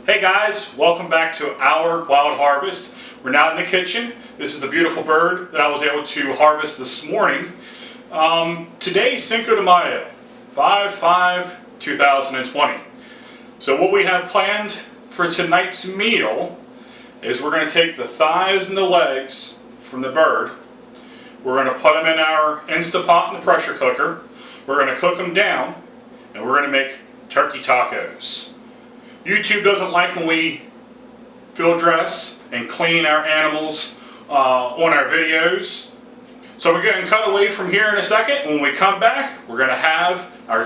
Hey guys, welcome back to our Wild Harvest. We're now in the kitchen. This is the beautiful bird that I was able to harvest this morning. Today's Cinco de Mayo, 5/5/2020. So what we have planned for tonight's meal is we're going to take the thighs and the legs from the bird. We're going to put them in our Instapot in the pressure cooker. We're going to cook them down and we're going to make turkey tacos. YouTube doesn't like when we field dress and clean our animals on our videos. So we're going to cut away from here in a second. When we come back, we're going to have our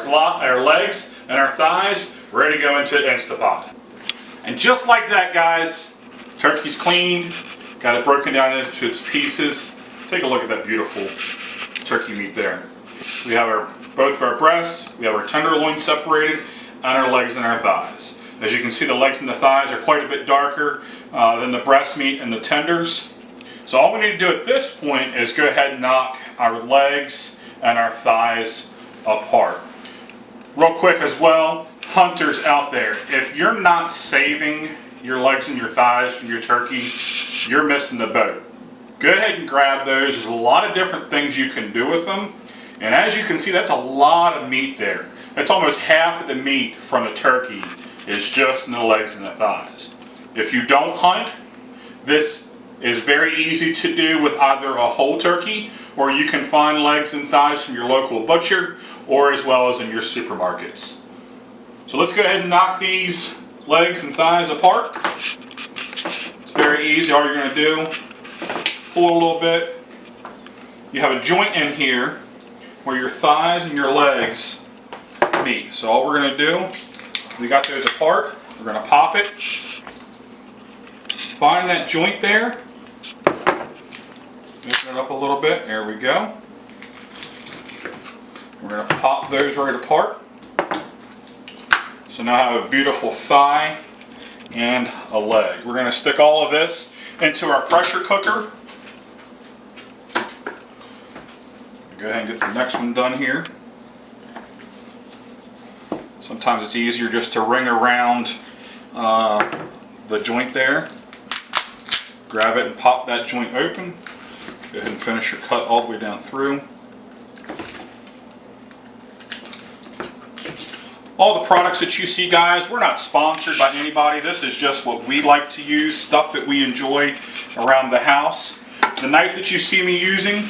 legs and our thighs ready to go into Instapot. And just like that, guys, turkey's cleaned, got it broken down into its pieces. Take a look at that beautiful turkey meat there. We have both of our breasts, we have our tenderloin separated, and our legs and our thighs. As you can see, the legs and the thighs are quite a bit darker than the breast meat and the tenders. So all we need to do at this point is go ahead and knock our legs and our thighs apart. Real quick as well, hunters out there, if you're not saving your legs and your thighs from your turkey, you're missing the boat. Go ahead and grab those. There's a lot of different things you can do with them. And as you can see, that's a lot of meat there. That's almost half of the meat from a turkey is just in the legs and the thighs. If you don't hunt, this is very easy to do with either a whole turkey, or you can find legs and thighs from your local butcher, or as well as in your supermarkets. So let's go ahead and knock these legs and thighs apart. It's very easy. All you're going to do, pull a little bit. You have a joint in here where your thighs and your legs meet. So all we're going to do, we got those apart, we're going to pop it, find that joint there, open it up a little bit, there we go. We're going to pop those right apart. So now I have a beautiful thigh and a leg. We're going to stick all of this into our pressure cooker. Go ahead and get the next one done here. Sometimes it's easier just to ring around the joint there. Grab it and pop that joint open. Go ahead and finish your cut all the way down through. All the products that you see, guys, we're not sponsored by anybody. This is just what we like to use, stuff that we enjoy around the house. The knife that you see me using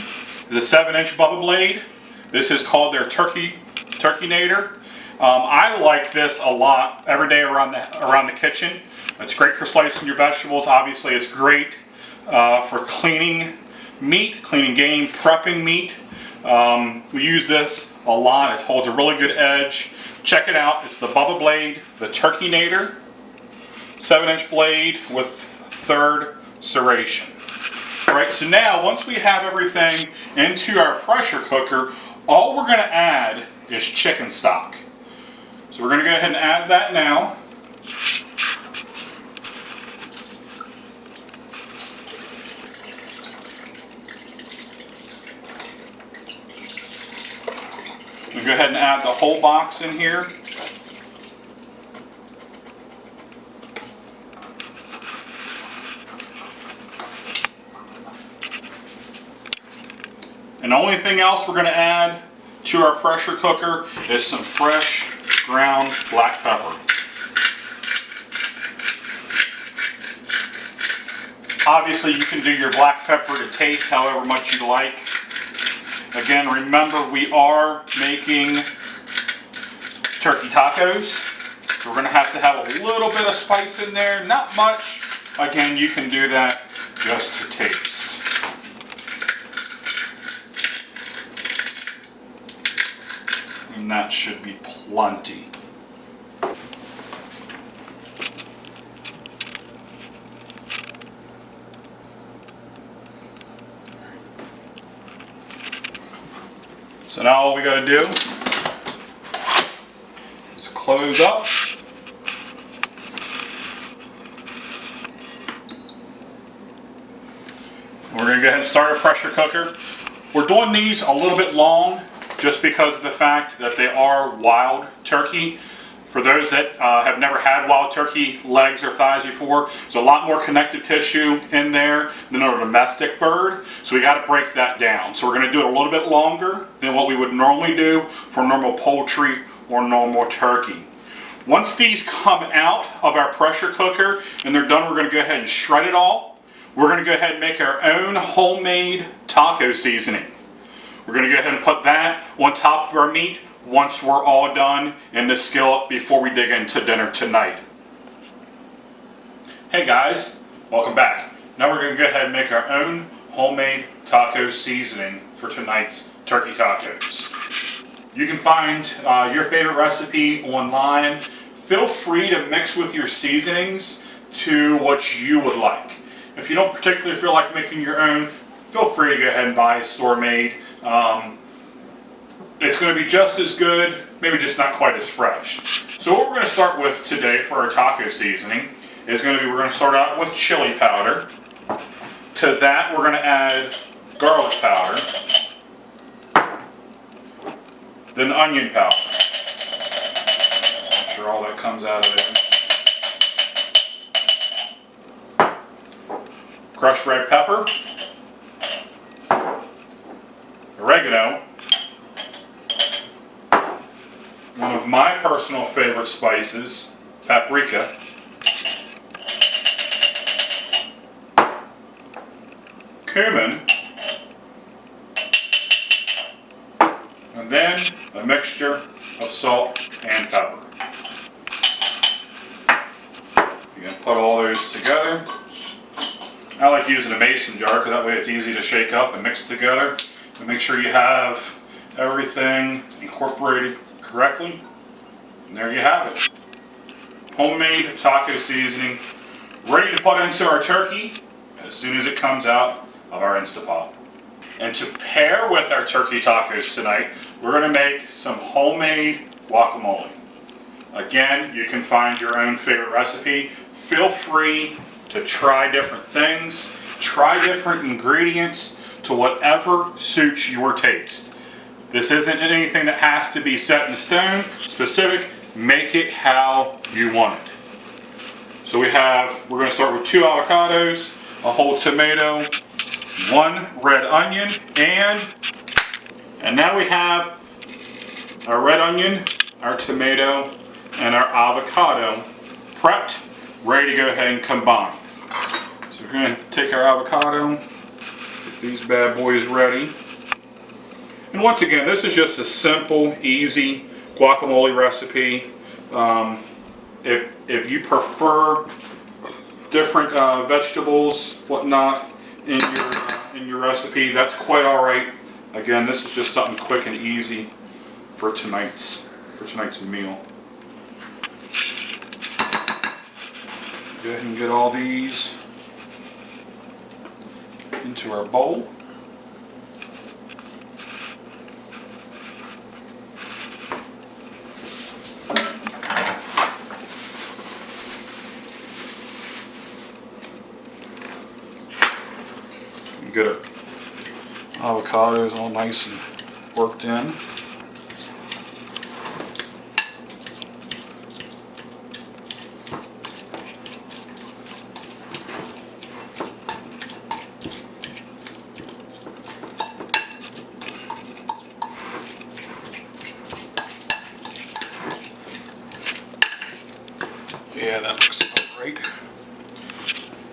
is a 7-inch Bubba blade. This is called their Turkeynator. I like this a lot every day around the kitchen. It's great for slicing your vegetables. Obviously, it's great for cleaning meat, cleaning game, prepping meat. We use this a lot. It holds a really good edge. Check it out. It's the Bubba blade, the Turkeynator, 7-inch blade with 3rd serration. All right, so now once we have everything into our pressure cooker, all we're going to add is chicken stock. So we're going to go ahead and add that now. We'll go ahead and add the whole box in here. And the only thing else we're going to add to our pressure cooker is some fresh ground black pepper. Obviously, you can do your black pepper to taste however much you like. Again, remember, we are making turkey tacos. So we're going to have a little bit of spice in there, not much. Again, you can do that just to taste. And that should be plenty. So now all we got to do is close up. We're going to go ahead and start our pressure cooker. We're doing these a little bit long just because of the fact that they are wild turkey. For those that have never had wild turkey legs or thighs before, there's a lot more connective tissue in there than a domestic bird, so we got to break that down. So we're going to do it a little bit longer than what we would normally do for normal poultry or normal turkey. Once these come out of our pressure cooker and they're done, we're going to go ahead and shred it all. We're going to go ahead and make our own homemade taco seasoning. We're going to go ahead and put that on top of our meat once we're all done in the skillet before we dig into dinner tonight. Hey guys, welcome back. Now we're going to go ahead and make our own homemade taco seasoning for tonight's turkey tacos. You can find your favorite recipe online. Feel free to mix with your seasonings to what you would like. If you don't particularly feel like making your own, feel free to go ahead and buy a store-made. It's going to be just as good, maybe just not quite as fresh. So what we're going to start with today for our taco seasoning is going to be, we're going to start out with chili powder. To that we're going to add garlic powder, then onion powder. Make sure all that comes out of there. Crushed red pepper, oregano, one of my personal favorite spices, paprika, cumin, and then a mixture of salt and pepper. You're going to put all those together. I like using a mason jar because that way it's easy to shake up and mix together. And make sure you have everything incorporated correctly. And there you have it. Homemade taco seasoning ready to put into our turkey as soon as it comes out of our Instapot. And to pair with our turkey tacos tonight, we're going to make some homemade guacamole. Again, you can find your own favorite recipe. Feel free to try different things, try different ingredients to whatever suits your taste. This isn't anything that has to be set in stone, specific. Make it how you want it. So we're going to start with 2 avocados, a whole tomato, 1 red onion, and now we have our red onion, our tomato, and our avocado prepped, ready to go ahead and combine. So we're going to take our avocado, get these bad boys ready. And once again, this is just a simple, easy guacamole recipe. If you prefer different vegetables, whatnot, in your recipe, that's quite all right. Again, this is just something quick and easy for tonight's meal. Go ahead and get all these into our bowl. Get our avocados all nice and worked in. Yeah, that looks about right.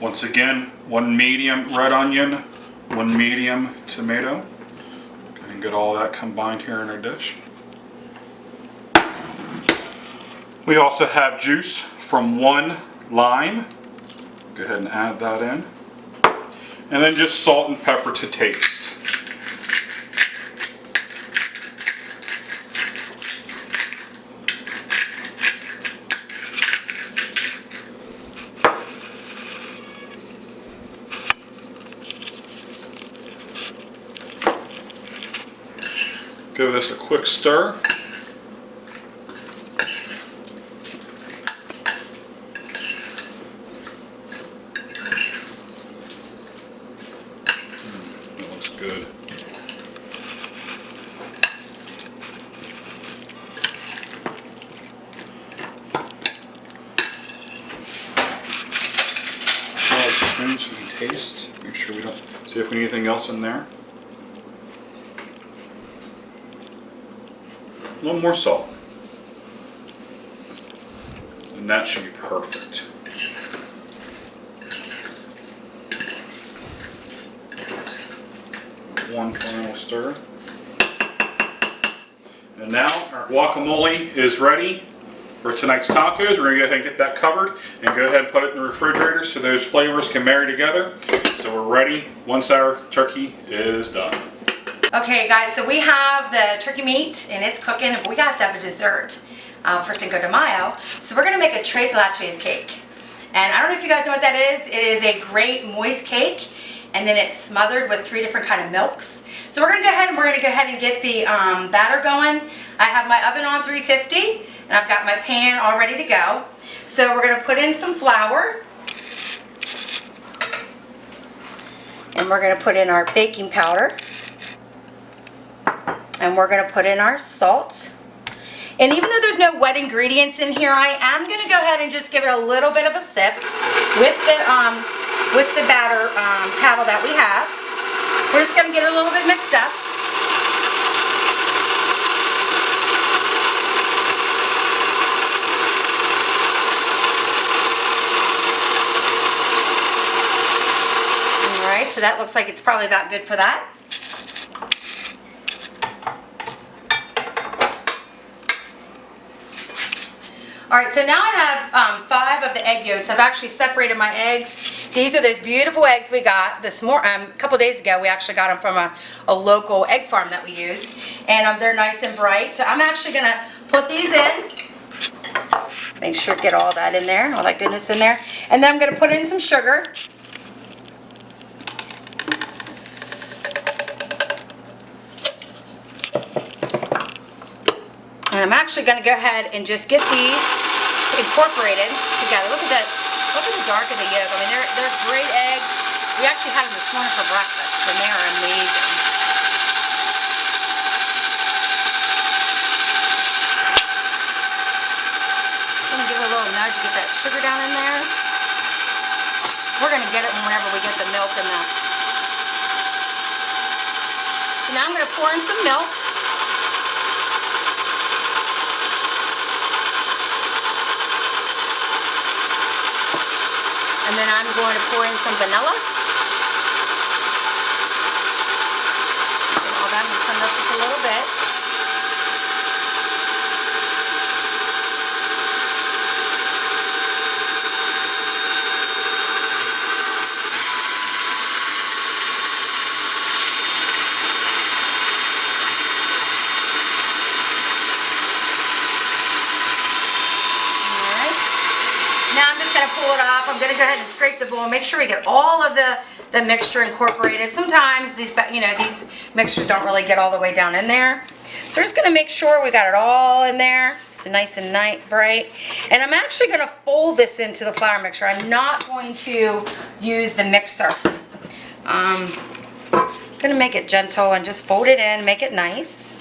Once again, 1 medium red onion, 1 medium tomato. Go ahead and get all that combined here in our dish. We also have juice from 1 lime. Go ahead and add that in. And then just salt and pepper to taste. Give this a quick stir. That looks good. taste. Make sure we don't see if we need anything else in there. A little more salt. And that should be perfect. One final stir. And now our guacamole is ready for tonight's tacos. We're going to go ahead and get that covered and go ahead and put it in the refrigerator so those flavors can marry together. So we're ready once our turkey is done. Okay guys, so we have the turkey meat and it's cooking, but we have to have a dessert for Cinco de Mayo. So we're going to make a tres leches cake. And I don't know if you guys know what that is. It is a great moist cake, and then it's smothered with 3 different kind of milks. So we're going to go ahead and get the batter going. I have my oven on 350 and I've got my pan all ready to go. So we're going to put in some flour, and we're going to put in our baking powder, and we're going to put in our salt. And even though there's no wet ingredients in here, I am going to go ahead and just give it a little bit of a sift with the batter paddle that we have. We're just going to get it a little bit mixed up. Alright, so that looks like it's probably about good for that. Alright, so now I have 5 of the egg yolks. I've actually separated my eggs. These are those beautiful eggs we got this a couple days ago. We actually got them from a local egg farm that we use. And they're nice and bright. So I'm actually going to put these in. Make sure to get all that in there, all that goodness in there. And then I'm going to put in some sugar. And I'm actually going to go ahead and just get these incorporated together. Look at that. Look at the dark of the yolk. I mean, they're great eggs. We actually had them this morning for breakfast, and they are amazing. I'm going to give it a little nudge to get that sugar down in there. We're going to get it whenever we get the milk in the... So now I'm going to pour in some milk. And then I'm going to pour in some vanilla. Get all that and turn it up just a little bit. Pull it off. I'm going to go ahead and scrape the bowl and make sure we get all of the mixture incorporated. Sometimes these mixtures don't really get all the way down in there. So we're just going to make sure we got it all in there. It's nice and bright. And I'm actually going to fold this into the flour mixture. I'm not going to use the mixer. I'm going to make it gentle and just fold it in, make it nice.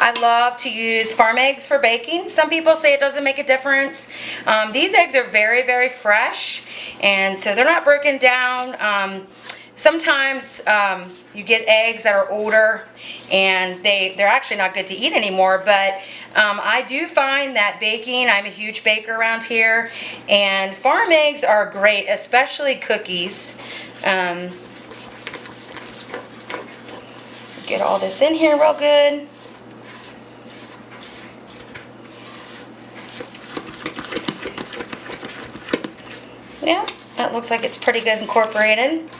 I love to use farm eggs for baking. Some people say it doesn't make a difference. These eggs are very, very fresh, and so they're not broken down. Sometimes you get eggs that are older and they're actually not good to eat anymore, but I do find that baking, I'm a huge baker around here, and farm eggs are great, especially cookies. Get all this in here real good. Yeah, that looks like it's pretty good incorporated.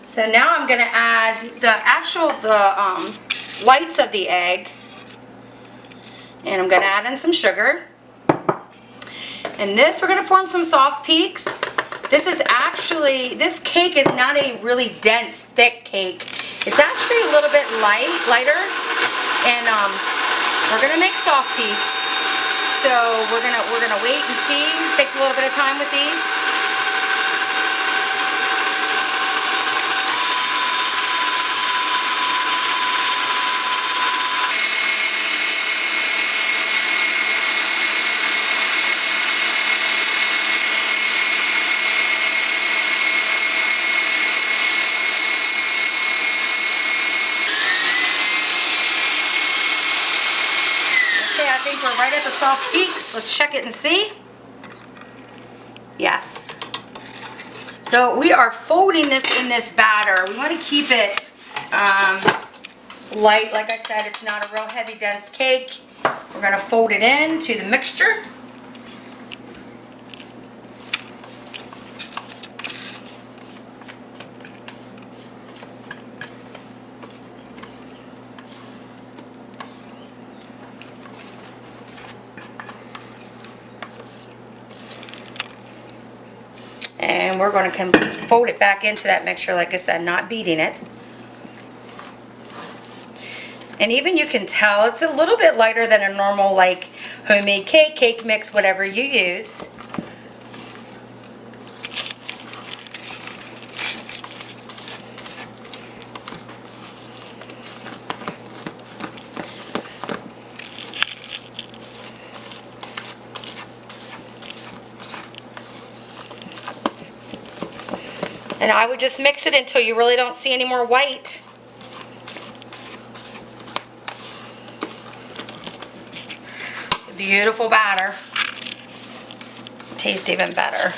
So now I'm going to add the whites of the egg, and I'm going to add in some sugar. And this, we're going to form some soft peaks. This cake is not a really dense, thick cake. It's actually a little bit lighter, and we're going to make soft peaks. So we're gonna wait and see. It takes a little bit of time with these. think we're right at the soft peaks. Let's check it and see. Yes. So we are folding this in this batter. We want to keep it light. Like I said, it's not a real heavy, dense cake. We're going to fold it into the mixture. And we're going to fold it back into that mixture, like I said, not beating it. And even you can tell it's a little bit lighter than a normal like homemade cake mix, whatever you use. And I would just mix it until you really don't see any more white. It's a beautiful batter. Tastes even better.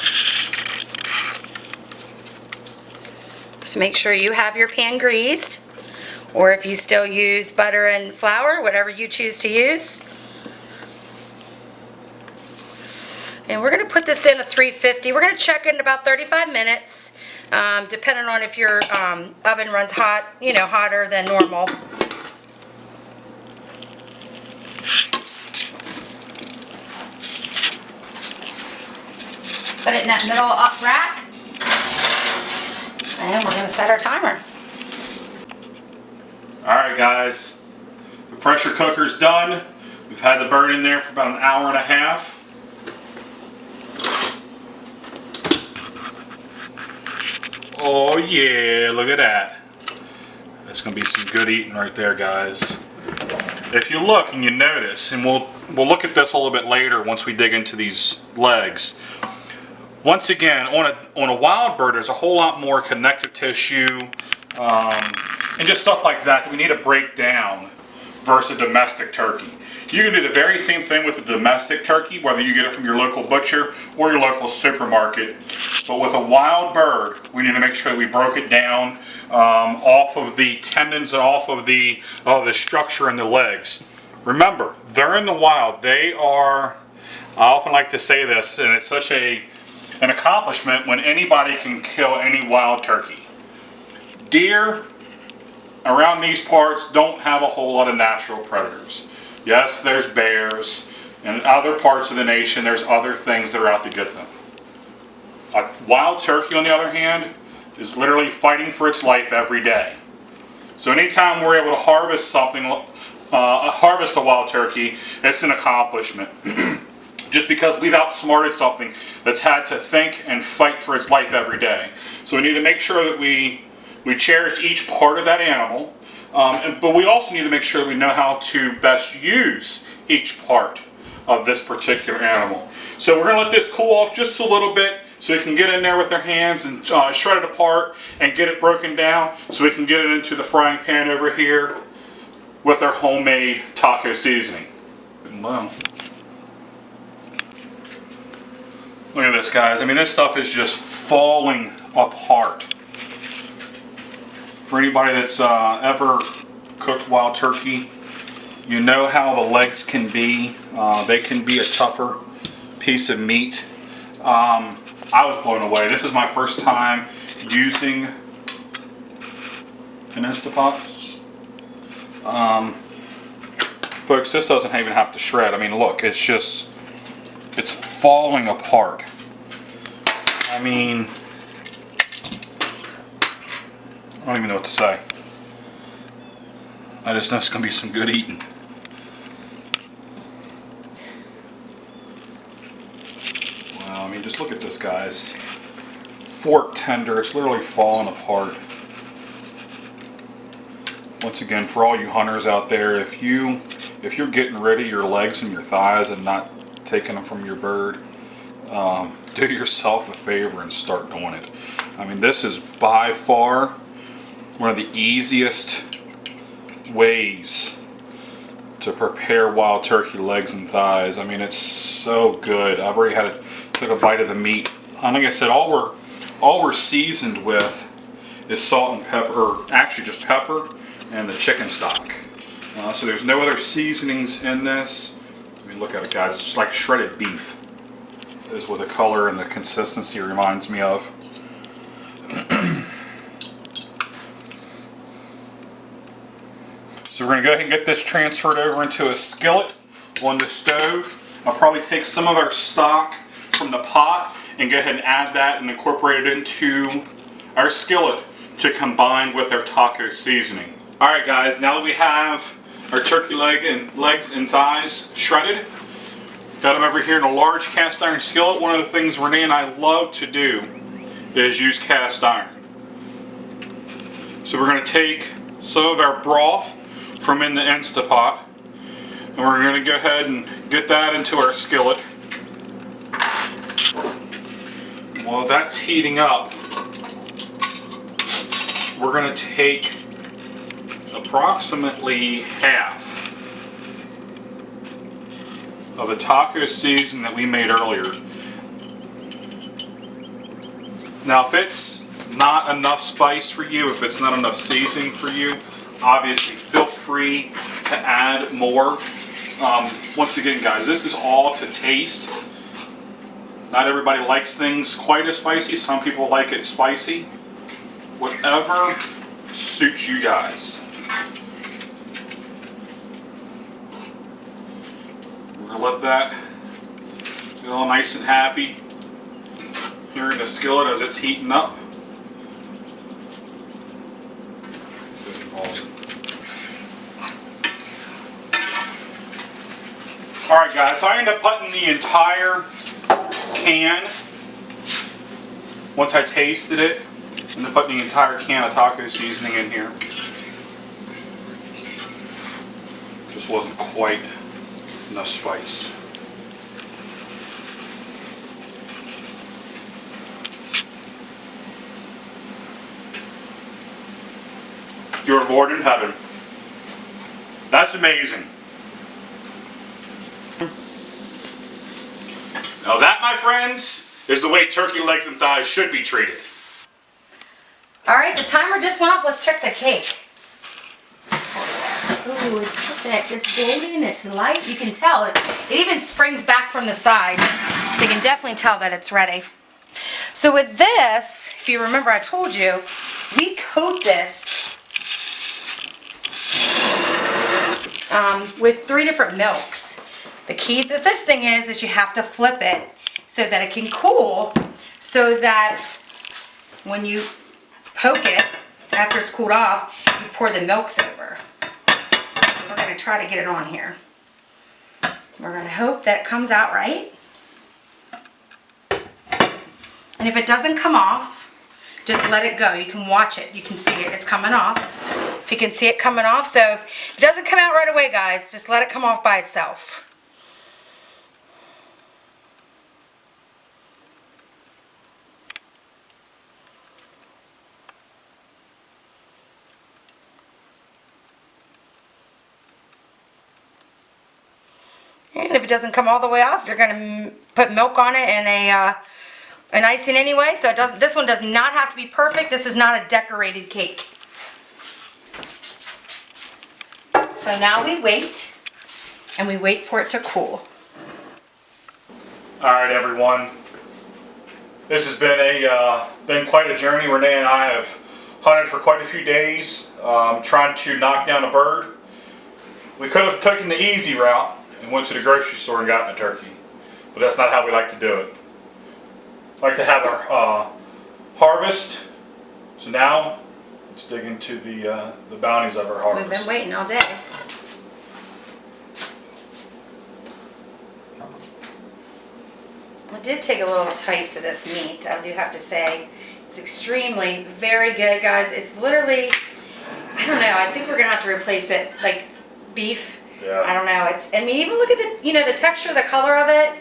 Just make sure you have your pan greased, or if you still use butter and flour, whatever you choose to use. And we're going to put this in at 350. We're going to check it in about 35 minutes. Depending on if your oven runs hot, hotter than normal. Put it in that middle up rack. And we're going to set our timer. Alright guys, the pressure cooker's done. We've had the bird in there for about an hour and a half. Oh yeah, look at that. That's going to be some good eating right there, guys. If you look and you notice, and we'll look at this a little bit later once we dig into these legs. Once again, on a wild bird, there's a whole lot more connective tissue and just stuff like that we need to break down versus a domestic turkey. You can do the very same thing with a domestic turkey, whether you get it from your local butcher or your local supermarket. But with a wild bird, we need to make sure that we broke it down off of the tendons and off of the structure in the legs. Remember, they're in the wild. They are, I often like to say this, and it's such an accomplishment when anybody can kill any wild turkey. Deer around these parts don't have a whole lot of natural predators. Yes, there's bears, and in other parts of the nation there's other things that are out to get them. A wild turkey, on the other hand, is literally fighting for its life every day. So anytime we're able to harvest something, harvest a wild turkey, it's an accomplishment. Just because we've outsmarted something that's had to think and fight for its life every day. So we need to make sure that we cherish each part of that animal. But we also need to make sure that we know how to best use each part of this particular animal. So we're going to let this cool off just a little bit so we can get in there with our hands and shred it apart and get it broken down so we can get it into the frying pan over here with our homemade taco seasoning. Wow. Look at this, guys. I mean, this stuff is just falling apart. For anybody that's ever cooked wild turkey, you know how the legs can be. They can be a tougher piece of meat. I was blown away. This is my first time using an Instapot. Folks, this doesn't even have to shred. I mean, look, it's falling apart. I mean, I don't even know what to say. I just know it's going to be some good eating. Wow, I mean, just look at this, guys. Fork tender, it's literally falling apart. Once again, for all you hunters out there, if you're getting rid of your legs and your thighs and not taking them from your bird, do yourself a favor and start doing it. I mean, this is by far one of the easiest ways to prepare wild turkey legs and thighs. I mean, it's so good. I've already took a bite of the meat. And like I said, all we're seasoned with is salt and pepper, or actually just pepper and the chicken stock. So there's no other seasonings in this. I mean, look at it, guys. It's just like shredded beef. Is what the color and the consistency reminds me of. So we're going to go ahead and get this transferred over into a skillet on the stove. I'll probably take some of our stock from the pot and go ahead and add that and incorporate it into our skillet to combine with our taco seasoning. Alright guys, now that we have our turkey legs and thighs shredded, got them over here in a large cast iron skillet. One of the things Renee and I love to do is use cast iron. So we're going to take some of our broth from in the Instapot, and we're going to go ahead and get that into our skillet. While that's heating up, we're going to take approximately half of the taco seasoning that we made earlier. Now if it's not enough spice for you, if it's not enough seasoning for you, obviously feel free to add more. Once again guys, this is all to taste. Not everybody likes things quite as spicy. Some people like it spicy. Whatever suits you guys. We're going to let that get all nice and happy here in the skillet as it's heating up. Alright guys, so I end up putting the entire can, once I tasted it, I end up putting the entire can of taco seasoning in here. Just wasn't quite enough spice. You're Lord in heaven. That's amazing. Now that, my friends, is the way turkey legs and thighs should be treated. Alright, the timer just went off. Let's check the cake. Ooh, it's perfect. It's golden, it's light. You can tell it. It even springs back from the sides. So you can definitely tell that it's ready. So with this, if you remember I told you, we coat this with 3 different milks. The key to this thing is you have to flip it so that it can cool, so that when you poke it, after it's cooled off, you pour the milks over. We're going to try to get it on here. We're going to hope that it comes out right. And if it doesn't come off, just let it go. You can watch it. You can see it. It's coming off. If you can see it coming off. So if it doesn't come out right away, guys, just let it come off by itself. And if it doesn't come all the way off, you're going to put milk on it and an icing anyway. So it doesn't. This one does not have to be perfect. This is not a decorated cake. So now we wait, and we wait for it to cool. All right, everyone. This has been quite a journey. Renee and I have hunted for quite a few days, trying to knock down a bird. We could have taken the easy route and went to the grocery store and gotten a turkey, but that's not how we like to do it. We like to have our harvest. So now let's dig into the bounties of our harvest. We've been waiting all day. I did take a little taste of this meat, I do have to say. It's extremely, very good, guys. It's literally, I don't know, I think we're going to have to replace it, like beef. Yeah. I don't know. I mean, even look at the, the texture, the color of it.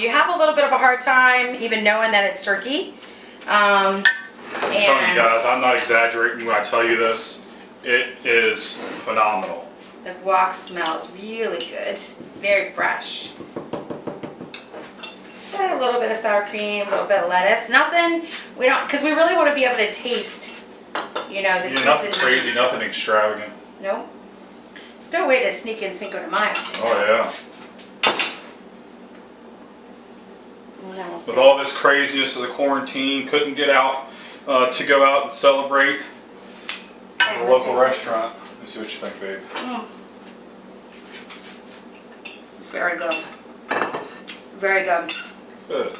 You have a little bit of a hard time even knowing that it's turkey. I'm telling you guys, I'm not exaggerating when I tell you this. It is phenomenal. The guac smells really good. Very fresh. Just add a little bit of sour cream, a little bit of lettuce. Nothing, we don't, because we really want to be able to taste, you know, the Yeah, nothing seasoned crazy, meat. nothing extravagant. Nope. Still a way to sneak in Cinco de Mayo. Oh yeah. Now we'll see. With all this craziness of the quarantine, couldn't get out to go out and celebrate at a local restaurant. Let me see what you think, babe. It's very good. Very good. Good.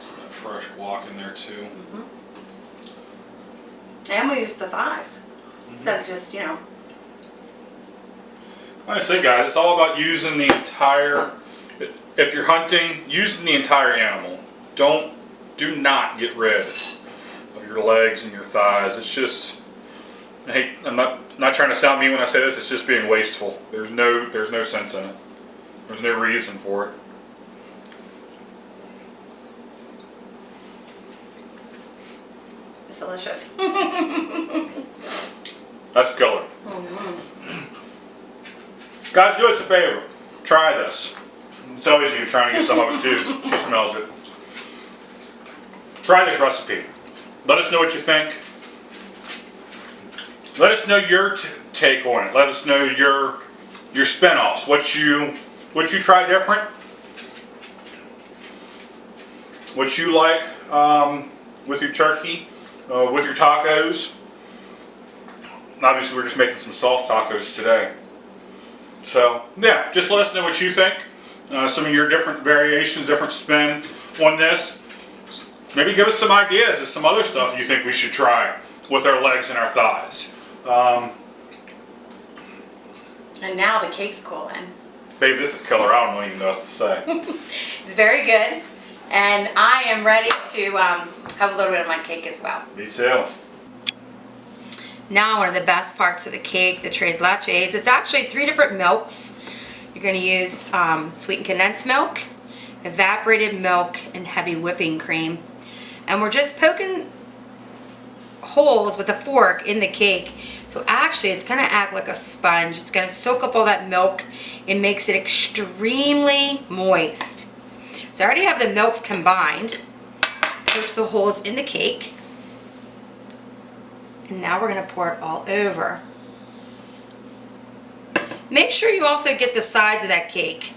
Some fresh guac in there too. And we use the thighs instead of just, you know. Like I say, guys, it's all about using the entire. If you're hunting, using the entire animal. Do not get rid of your legs and your thighs. It's just. Hey, I'm not trying to sound mean when I say this. It's just being wasteful. There's no sense in it. There's no reason for it. It's delicious. That's killer. Guys, do us a favor. Try this. It's always you trying to get some of it too. She smells it. Try this recipe. Let us know what you think. Let us know your take on it. Let us know your spin-offs. What you try different. What you like with your turkey, with your tacos. Obviously, we're just making some soft tacos today. So, yeah, just let us know what you think. Some of your different variations, different spin on this. Maybe give us some ideas of some other stuff you think we should try with our legs and our thighs. And now the cake's cooling. Babe, this is killer. I don't even know what else to say. It's very good. And I am ready to have a little bit of my cake as well. Me too. Now one of the best parts of the cake, the tres leches. It's actually 3 different milks. You're going to use sweetened condensed milk, evaporated milk, and heavy whipping cream. And we're just poking holes with a fork in the cake. So actually it's going to act like a sponge. It's going to soak up all that milk. It makes it extremely moist. So I already have the milks combined. Poke the holes in the cake. And now we're going to pour it all over. Make sure you also get the sides of that cake.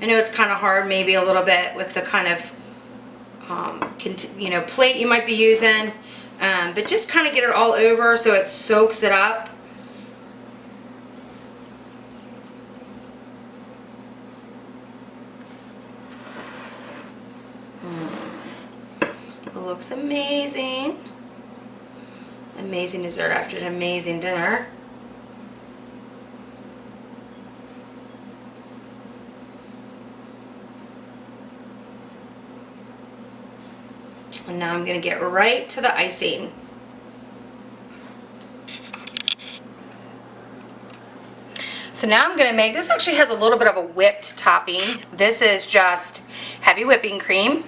I know it's kind of hard maybe a little bit with the kind of plate you might be using. But just kind of get it all over so it soaks it up. It looks amazing. Amazing dessert after an amazing dinner. And now I'm going to get right to the icing. So now I'm going to make, this actually has a little bit of a whipped topping. This is just heavy whipping cream.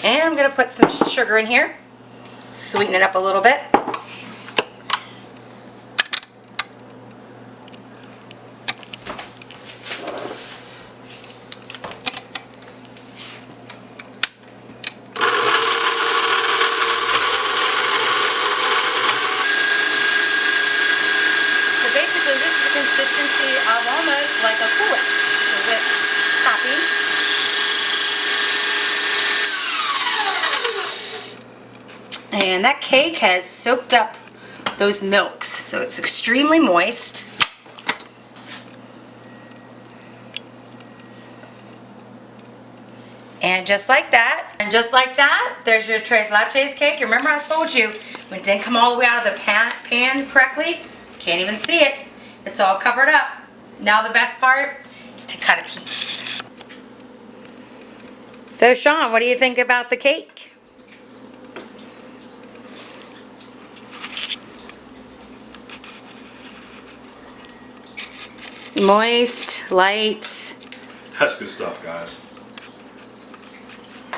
And I'm going to put some sugar in here, sweeten it up a little bit. So basically this is the consistency of almost like a Cool Whip, the whipped topping. And that cake has soaked up those milks, so it's extremely moist. And just like that, there's your tres leches cake. Remember I told you, when it didn't come all the way out of the pan correctly, can't even see it. It's all covered up. Now the best part, to cut a piece. So Sean, what do you think about the cake? Moist, light, That's good stuff, guys. I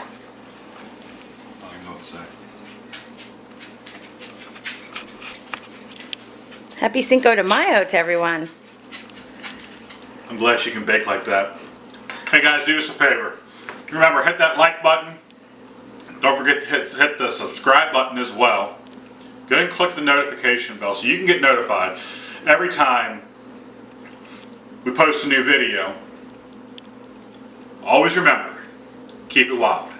don't even know what to say. Happy Cinco de Mayo to everyone. I'm glad she can bake like that. Hey guys, do us a favor. Remember, hit that like button. Don't forget to hit the subscribe button as well. Go ahead and click the notification bell so you can get notified every time we post a new video. Always remember, keep it wild.